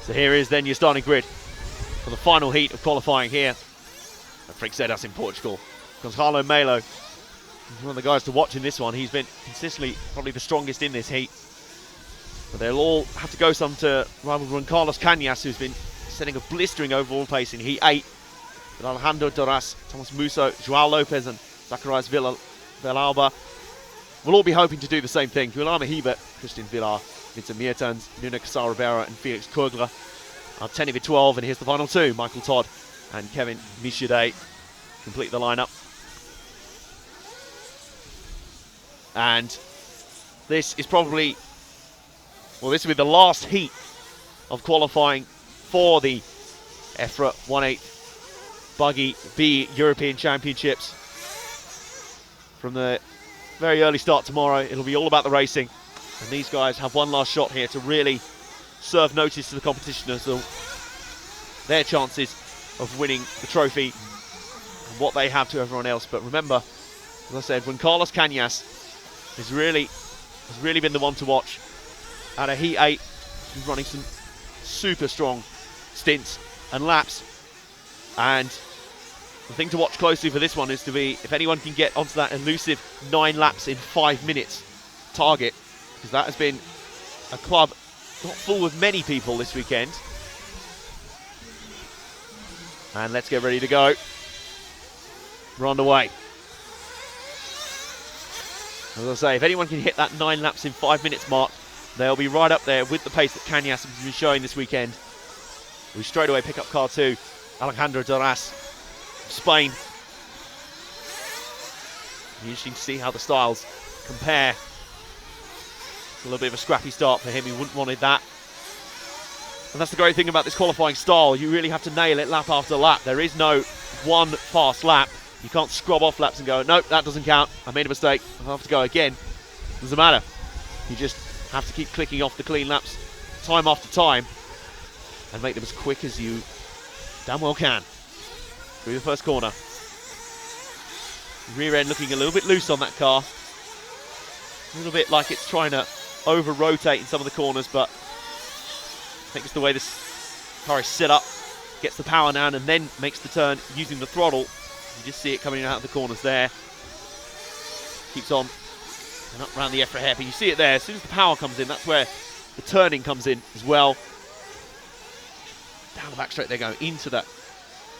So here is then your starting grid for the final heat of qualifying here at Freixedas in Portugal. Gonzalo Melo, one of the guys to watch in this one. He's been consistently probably the strongest in this heat. But they'll all have to go some to rival Juan Carlos Cañas, who's been setting a blistering overall pace in Heat 8. With Alejandro Duras, Thomas Musso, Joao Lopez and Zacharias Villalba will all be hoping to do the same thing. Guilherme Hebert, Christian Villar, Vincent Meertens, Nuno Cassar Rivera and Felix Kogler are 10 of 12, and here's the final two. Michael Todd and Kevin Michaudet complete the lineup. And this is probably, well, this will be the last heat of qualifying for the EFRA 1/8 Buggy B European Championships. From the very early start tomorrow, it'll be all about the racing. And these guys have one last shot here to really serve notice to the competition as to their chances of winning the trophy and what they have to everyone else. But remember, as I said, Juan Carlos Cañas has really been the one to watch. Out of Heat 8, he's running some super strong stints and laps. And the thing to watch closely for this one is to be if anyone can get onto that elusive 9 laps in 5 minutes target, because that has been a club not full of many people this weekend. And let's get ready to go. We're on the way. As I say, if anyone can hit that 9 laps in 5 minutes mark, they'll be right up there with the pace that Cañas has been showing this weekend. We straight away pick up car 2, Alejandro Duras, Spain. Interesting to see how the styles compare. It's a little bit of a scrappy start for him. He wouldn't wanted that. And that's the great thing about this qualifying style. You really have to nail it lap after lap. There is no one fast lap. You can't scrub off laps and go, nope, that doesn't count. I made a mistake. I'll have to go again. Doesn't matter. You just have to keep clicking off the clean laps time after time and make them as quick as you damn well can. Through the first corner. Rear end looking a little bit loose on that car. A little bit like it's trying to over-rotate in some of the corners, but I think it's the way this car is set up. Gets the power down and then makes the turn using the throttle. You just see it coming out of the corners there. Keeps on and up around the EFRA hairpin. You see it there. As soon as the power comes in, that's where the turning comes in as well. Down the back straight they go into that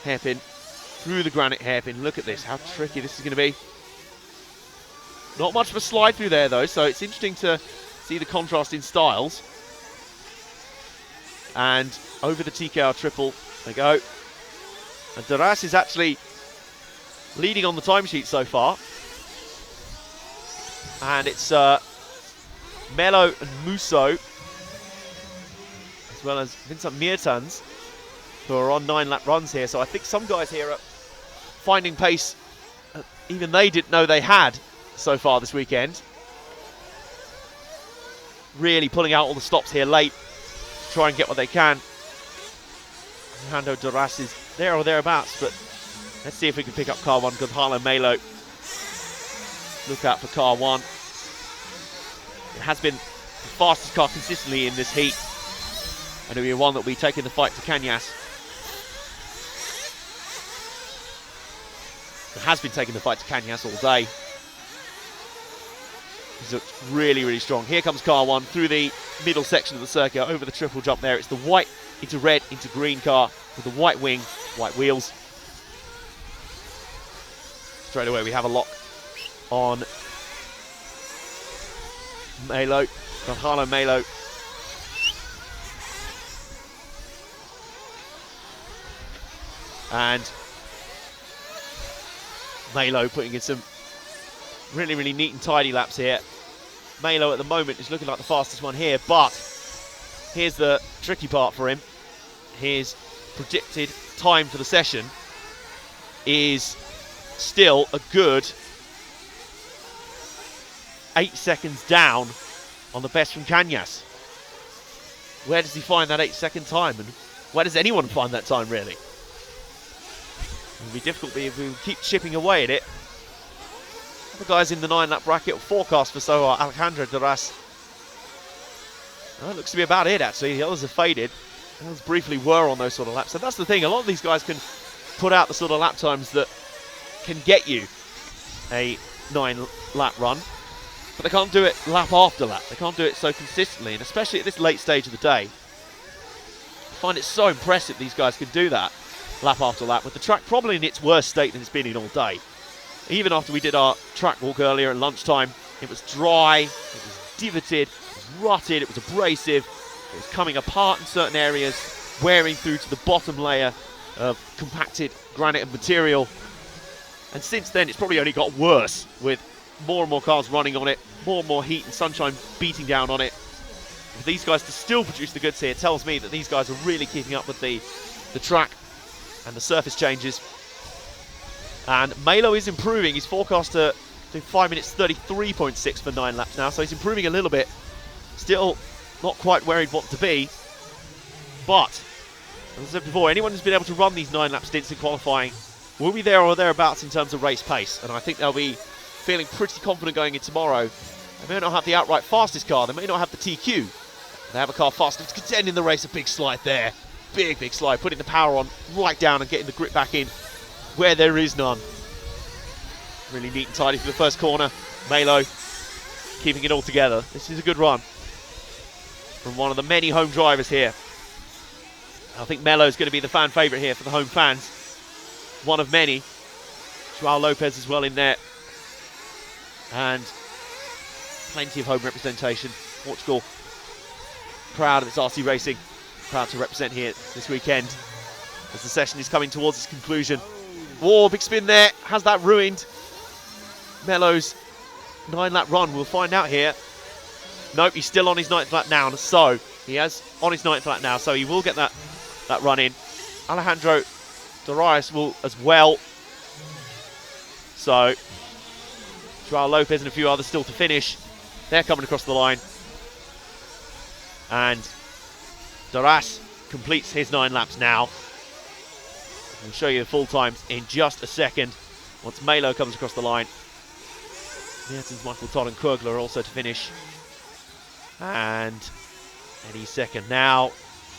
hairpin. Through the granite hairpin. Look at this, how tricky this is going to be. Not much of a slide through there though, so it's interesting to see the contrast in styles. And over the TKR triple they go. And Duras is actually leading on the timesheet so far. And it's Melo and Musso, as well as Vincent Meertens, who are on 9-lap runs here. So I think some guys here are finding pace even they didn't know they had so far this weekend. Really pulling out all the stops here late to try and get what they can. Alejandro Duras is there or thereabouts, but let's see if we can pick up car 1. Gonzalo Melo. Look out for car 1. It has been the fastest car consistently in this heat, and it'll be one that will be taking the fight to Cañas. It has been taking the fight to Cañas all day. He's looked really, really strong. Here comes car 1 through the middle section of the circuit, over the triple jump there. It's the white into red into green car with the white wing, white wheels. Straight away we have a lock on Melo, Gonzalo Melo. And Melo putting in some really, really neat and tidy laps here. Melo at the moment is looking like the fastest one here, but here's the tricky part for him. His predicted time for the session is still a good 8 seconds down on the best from Cañas. Where does he find that 8-second time, and where does anyone find that time really? It'll be difficult if we keep chipping away at it. The guys in the 9-lap bracket forecast for so are Alejandro Duras. That looks to be about it actually. The others have faded. Those briefly were on those sort of laps. So that's the thing. A lot of these guys can put out the sort of lap times that can get you a 9-lap run, but they can't do it lap after lap. They can't do it so consistently, and especially at this late stage of the day. I find it so impressive these guys can do that lap after lap, with the track probably in its worst state than it's been in all day. Even after we did our track walk earlier at lunchtime, it was dry, it was divoted, it was rutted, it was abrasive, it was coming apart in certain areas, wearing through to the bottom layer of compacted granite and material. And since then, it's probably only got worse, with more and more cars running on it, more and more heat and sunshine beating down on it. For these guys to still produce the goods here tells me that these guys are really keeping up with the track and the surface changes. And Melo is improving. He's forecast to do 5 minutes 33.6 for 9 laps now, so he's improving a little bit. Still not quite where he'd want to be, but as I said before, anyone who's been able to run these 9-lap stints in qualifying will be there or thereabouts in terms of race pace, and I think they'll be feeling pretty confident going in tomorrow. They may not have the outright fastest car, they may not have the TQ, they have a car fast enough to contend in the race. A big slide there, big slide, putting the power on right down and getting the grip back in where there is none. Really neat and tidy for the first corner. Melo keeping it all together. This is a good run from one of the many home drivers here. I think Melo's going to be the fan favourite here for the home fans. One of many. Joao Lopez as well in there. And plenty of home representation. Portugal proud of its RC racing. Proud to represent here this weekend as the session is coming towards its conclusion. Whoa, big spin there. Has that ruined Melo's 9-lap run? We'll find out here. Nope, he's still on his 9th lap now, so he has on his 9th lap now, so he will get that run in. Alejandro Darius will as well. So Joao Lopez and a few others still to finish. They're coming across the line. And Darius completes his 9 laps now. We'll show you the full times in just a second once Melo comes across the line. Mertens, Michael Todd and Kurgler are also to finish. And any second now,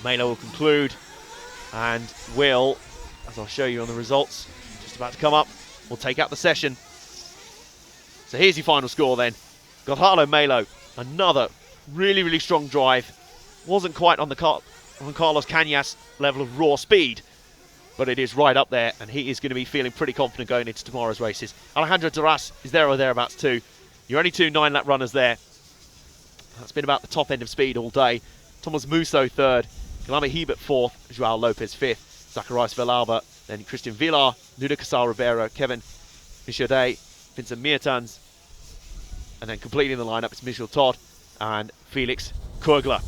Melo will conclude and will, as I'll show you on the results, just about to come up, will take out the session. So here's your final score then. Gonzalo Melo, another really strong drive. Wasn't quite on Carlos Cañas level of raw speed, but it is right up there, and he is going to be feeling pretty confident going into tomorrow's races. Alejandro Duras is there or thereabouts too. You're only 2 9-lap runners there. That's been about the top end of speed all day. Thomas Musso 3rd, Guilherme Hebert 4th, Joao Lopez 5th, Zacharias Villalba, then Christian Villar, Nuno Casal Ribeiro, Kevin Michaudais, Vincent Mertens, and then completing the lineup is Michel Todd and Felix Kurgler.